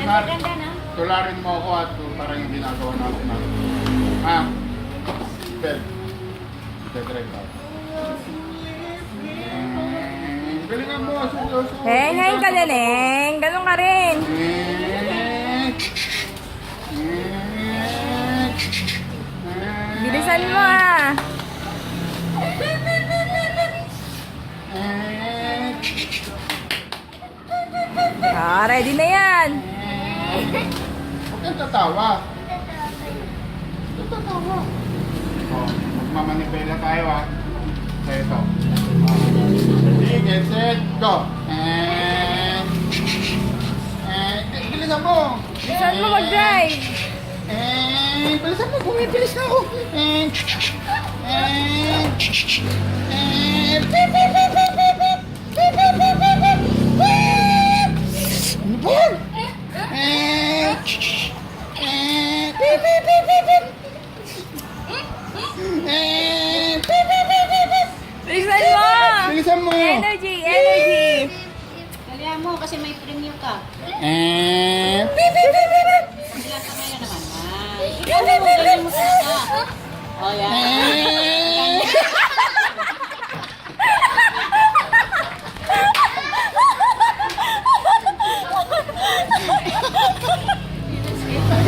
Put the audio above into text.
Maganda na. Tularin mo ako at parang yung ginagawa natin na. Ha? Bel. Dedrive ka. Galingan mo. Ngayon ka na, Neng. Ganun ka rin. Bilisan mo, ah. Ready na yan. Huwag kang tatawa. Huwag kang tatawa. Oh, magmamanipela tayo, ha. So, ito. Ready, get set, go. Bilisan mo. Bilisan mo mag-drive. Bilisan mo. Bumibilis na ako. Beep, beep, beep, beep, beep, beep. Beep, beep, beep, beep, beep. Ano ba yan? Beep, beep, beep, beep, beep. Beep, beep, beep, beep, beep. Bilisan mo. Bilisan mo. Energy, energy. Kalihan mo kasi may premium ka. Beep, beep, beep, beep, beep. Bilang ka ngayon naman. Ikaw mo, ganyan mo sa. O yan.